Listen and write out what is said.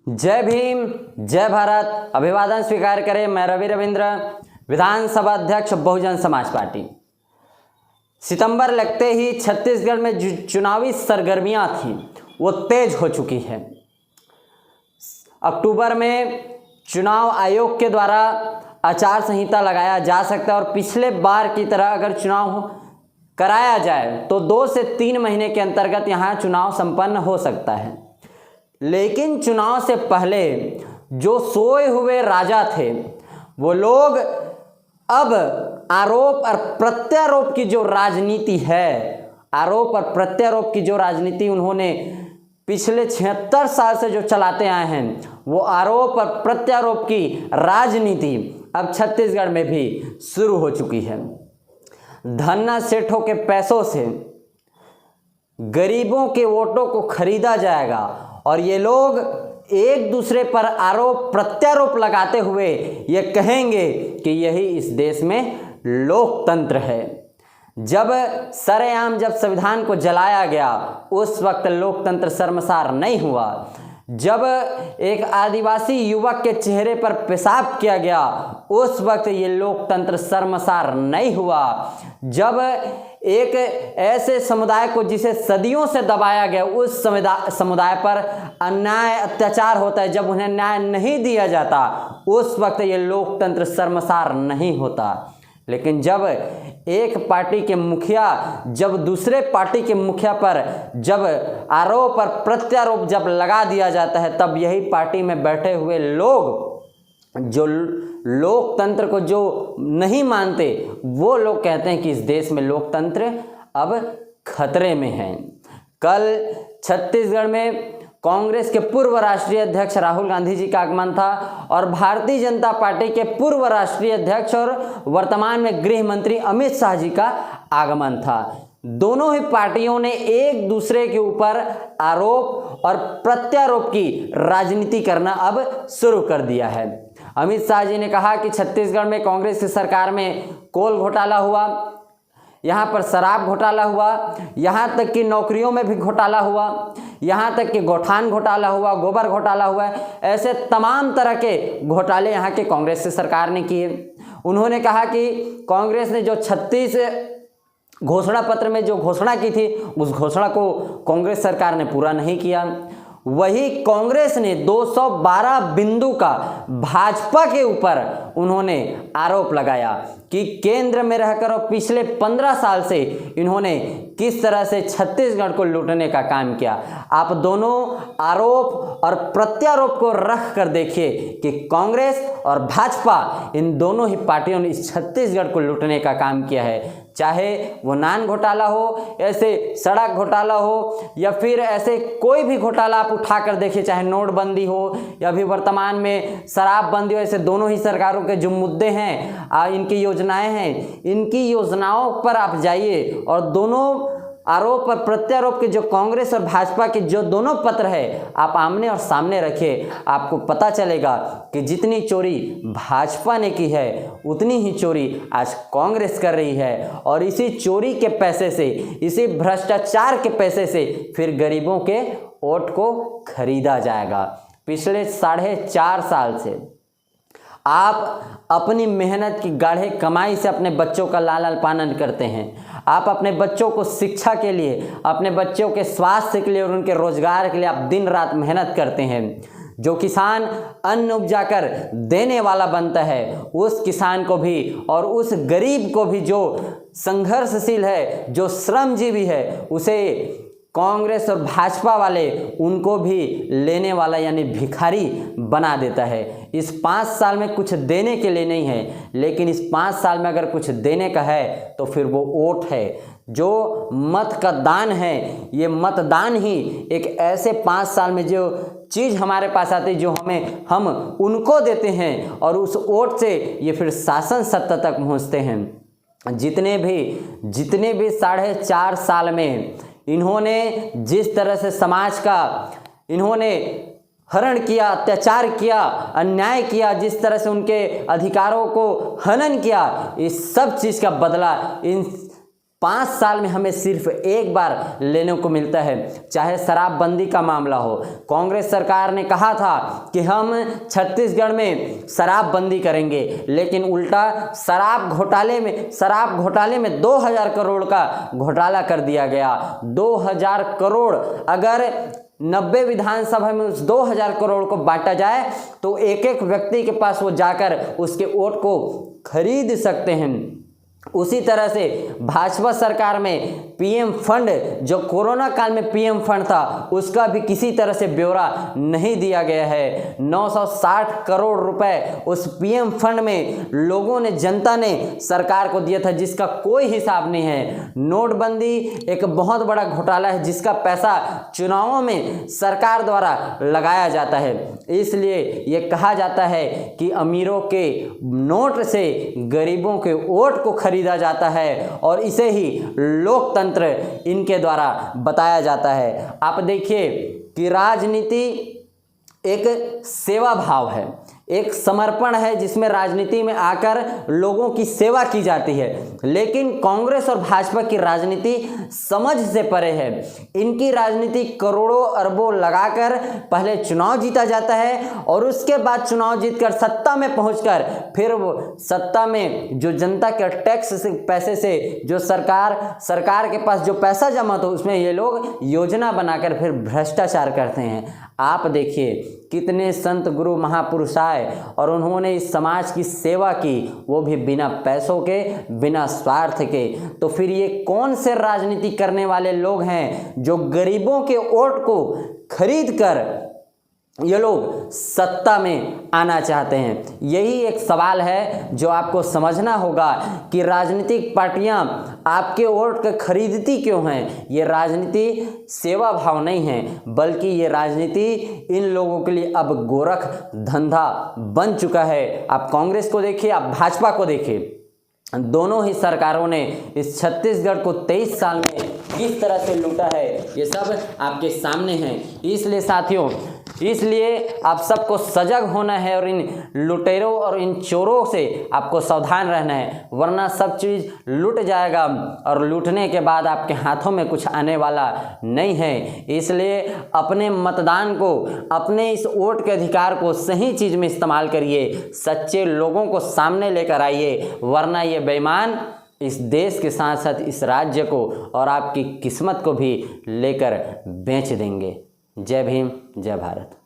जय भीम, जय भारत। अभिवादन स्वीकार करें। मैं रवि रविंद्र, विधानसभा अध्यक्ष बहुजन समाज पार्टी। सितंबर लगते ही छत्तीसगढ़ में जो चुनावी सरगर्मियां थी वो तेज हो चुकी है। अक्टूबर में चुनाव आयोग के द्वारा आचार संहिता लगाया जा सकता है और पिछले बार की तरह अगर चुनाव कराया जाए तो 2 से 3 महीने के अंतर्गत यहाँ चुनाव संपन्न हो सकता है। लेकिन चुनाव से पहले जो सोए हुए राजा थे वो लोग अब आरोप और प्रत्यारोप की जो राजनीति है, आरोप और प्रत्यारोप की जो राजनीति उन्होंने पिछले 76 साल से जो चलाते आए हैं, वो आरोप और प्रत्यारोप की राजनीति अब छत्तीसगढ़ में भी शुरू हो चुकी है। धन्ना सेठों के पैसों से गरीबों के वोटों को खरीदा जाएगा और ये लोग एक दूसरे पर आरोप प्रत्यारोप लगाते हुए ये कहेंगे कि यही इस देश में लोकतंत्र है। जब सरेआम जब संविधान को जलाया गया उस वक्त लोकतंत्र शर्मसार नहीं हुआ। जब एक आदिवासी युवक के चेहरे पर पेशाब किया गया उस वक्त ये लोकतंत्र शर्मसार नहीं हुआ। जब एक ऐसे समुदाय को जिसे सदियों से दबाया गया उस समुदाय पर अन्याय अत्याचार होता है, जब उन्हें न्याय नहीं दिया जाता उस वक्त ये लोकतंत्र शर्मसार नहीं होता। लेकिन जब एक पार्टी के मुखिया जब दूसरे पार्टी के मुखिया पर जब आरोप और प्रत्यारोप जब लगा दिया जाता है तब यही पार्टी में बैठे हुए लोग जो लोकतंत्र को जो नहीं मानते वो लोग कहते हैं कि इस देश में लोकतंत्र अब खतरे में है। कल छत्तीसगढ़ में कांग्रेस के पूर्व राष्ट्रीय अध्यक्ष राहुल गांधी जी का आगमन था और भारतीय जनता पार्टी के पूर्व राष्ट्रीय अध्यक्ष और वर्तमान में गृह मंत्री अमित शाह जी का आगमन था। दोनों ही पार्टियों ने एक दूसरे के ऊपर आरोप और प्रत्यारोप की राजनीति करना अब शुरू कर दिया है। अमित शाह जी ने कहा कि छत्तीसगढ़ में कांग्रेस की सरकार में कोल घोटाला हुआ, यहाँ पर शराब घोटाला हुआ, यहाँ तक कि नौकरियों में भी घोटाला हुआ, यहाँ तक कि गौठान घोटाला हुआ, गोबर घोटाला हुआ। ऐसे तमाम तरह के घोटाले यहाँ के कांग्रेस की सरकार ने किए। उन्होंने कहा कि कांग्रेस ने जो 36 घोषणा पत्र में जो घोषणा की थी उस घोषणा को कांग्रेस सरकार ने पूरा नहीं किया। वही कांग्रेस ने 212 बिंदु का भाजपा के ऊपर उन्होंने आरोप लगाया कि केंद्र में रहकर और पिछले 15 साल से इन्होंने किस तरह से छत्तीसगढ़ को लूटने का काम किया। आप दोनों आरोप और प्रत्यारोप को रख कर देखिए कि कांग्रेस और भाजपा इन दोनों ही पार्टियों ने इस छत्तीसगढ़ को लूटने का काम किया है। चाहे वो नान घोटाला हो, ऐसे सड़क घोटाला हो या फिर ऐसे कोई भी घोटाला आप उठा कर देखिए, चाहे नोटबंदी हो या फिर वर्तमान में शराबबंदी हो, ऐसे दोनों ही सरकारों के जो मुद्दे हैं इनकी योजनाएं हैं, इनकी योजनाओं पर आप जाइए और दोनों आरोप और प्रत्यारोप के जो कांग्रेस और भाजपा के जो दोनों पत्र है आप आमने और सामने रखिए। आपको पता चलेगा कि जितनी चोरी भाजपा ने की है उतनी ही चोरी आज कांग्रेस कर रही है और इसी चोरी के पैसे से, इसी भ्रष्टाचार के पैसे से फिर गरीबों के वोट को खरीदा जाएगा। पिछले 4.5 साल से आप अपनी मेहनत की गाढ़े कमाई से अपने बच्चों का लालन पालन करते हैं। आप अपने बच्चों को शिक्षा के लिए, अपने बच्चों के स्वास्थ्य के लिए और उनके रोजगार के लिए आप दिन रात मेहनत करते हैं। जो किसान अन्न उपजाकर देने वाला बनता है उस किसान को भी और उस गरीब को भी, जो संघर्षशील है, जो श्रमजीवी है, उसे कांग्रेस और भाजपा वाले उनको भी लेने वाला यानी भिखारी बना देता है। इस 5 साल में कुछ देने के लिए नहीं है, लेकिन इस 5 साल में अगर कुछ देने का है तो फिर वो वोट है। जो मत का दान है, ये मतदान ही एक ऐसे 5 साल में जो चीज़ हमारे पास आती है जो हम उनको देते हैं और उस वोट से ये फिर शासन सत्ता तक पहुँचते हैं। जितने भी 4.5 साल में इन्होंने जिस तरह से समाज का इन्होंने हरण किया, अत्याचार किया, अन्याय किया, जिस तरह से उनके अधिकारों को हनन किया, इस सब चीज़ का बदला इन 5 साल में हमें सिर्फ एक बार लेने को मिलता है, चाहे शराबबंदी का मामला हो। कांग्रेस सरकार ने कहा था कि हम छत्तीसगढ़ में शराबबंदी करेंगे, लेकिन उल्टा शराब घोटाले में 2000 करोड़ का घोटाला कर दिया गया। 2000 करोड़, अगर 90 विधानसभा में उस 2000 करोड़ को बांटा जाए तो एक एक व्यक्ति के पास वो जाकर उसके वोट को खरीद सकते हैं। उसी तरह से भाजपा सरकार में पीएम फंड, जो कोरोना काल में पीएम फंड था, उसका भी किसी तरह से ब्यौरा नहीं दिया गया है। 960 करोड़ रुपए उस पीएम फंड में लोगों ने, जनता ने सरकार को दिया था, जिसका कोई हिसाब नहीं है। नोटबंदी एक बहुत बड़ा घोटाला है, जिसका पैसा चुनावों में सरकार द्वारा लगाया जाता है। इसलिए ये कहा जाता है कि अमीरों के नोट से गरीबों के वोट को खरीदा जाता है, और इसे ही लोकतंत्र इनके द्वारा बताया जाता है। आप देखिए कि राजनीति एक सेवा भाव है, एक समर्पण है, जिसमें राजनीति में आकर लोगों की सेवा की जाती है। लेकिन कांग्रेस और भाजपा की राजनीति समझ से परे है। इनकी राजनीति करोड़ों अरबों लगाकर पहले चुनाव जीता जाता है, और उसके बाद चुनाव जीतकर सत्ता में पहुंचकर फिर वो सत्ता में जो जनता के टैक्स से, पैसे से जो सरकार के पास जो पैसा जमा हो, उसमें ये लोग योजना बनाकर फिर भ्रष्टाचार करते हैं। आप देखिए कितने संत गुरु महापुरुष आए और उन्होंने इस समाज की सेवा की, वो भी बिना पैसों के, बिना स्वार्थ के। तो फिर ये कौन से राजनीति करने वाले लोग हैं जो गरीबों के वोट को खरीद कर ये लोग सत्ता में आना चाहते हैं? यही एक सवाल है जो आपको समझना होगा कि राजनीतिक पार्टियां आपके वोट को खरीदती क्यों हैं। ये राजनीति सेवा भाव नहीं है, बल्कि ये राजनीति इन लोगों के लिए अब गोरख धंधा बन चुका है। आप कांग्रेस को देखिए, आप भाजपा को देखिए, दोनों ही सरकारों ने इस छत्तीसगढ़ को 23 साल में किस तरह से लूटा है, ये सब आपके सामने है। इसलिए साथियों, इसलिए आप सबको सजग होना है और इन लुटेरों और इन चोरों से आपको सावधान रहना है, वरना सब चीज़ लूट जाएगा और लूटने के बाद आपके हाथों में कुछ आने वाला नहीं है। इसलिए अपने मतदान को, अपने इस वोट के अधिकार को सही चीज़ में इस्तेमाल करिए, सच्चे लोगों को सामने लेकर आइए, वरना ये बेईमान इस देश के साथ साथ इस राज्य को और आपकी किस्मत को भी लेकर बेच देंगे। जय भीम, जय भारत।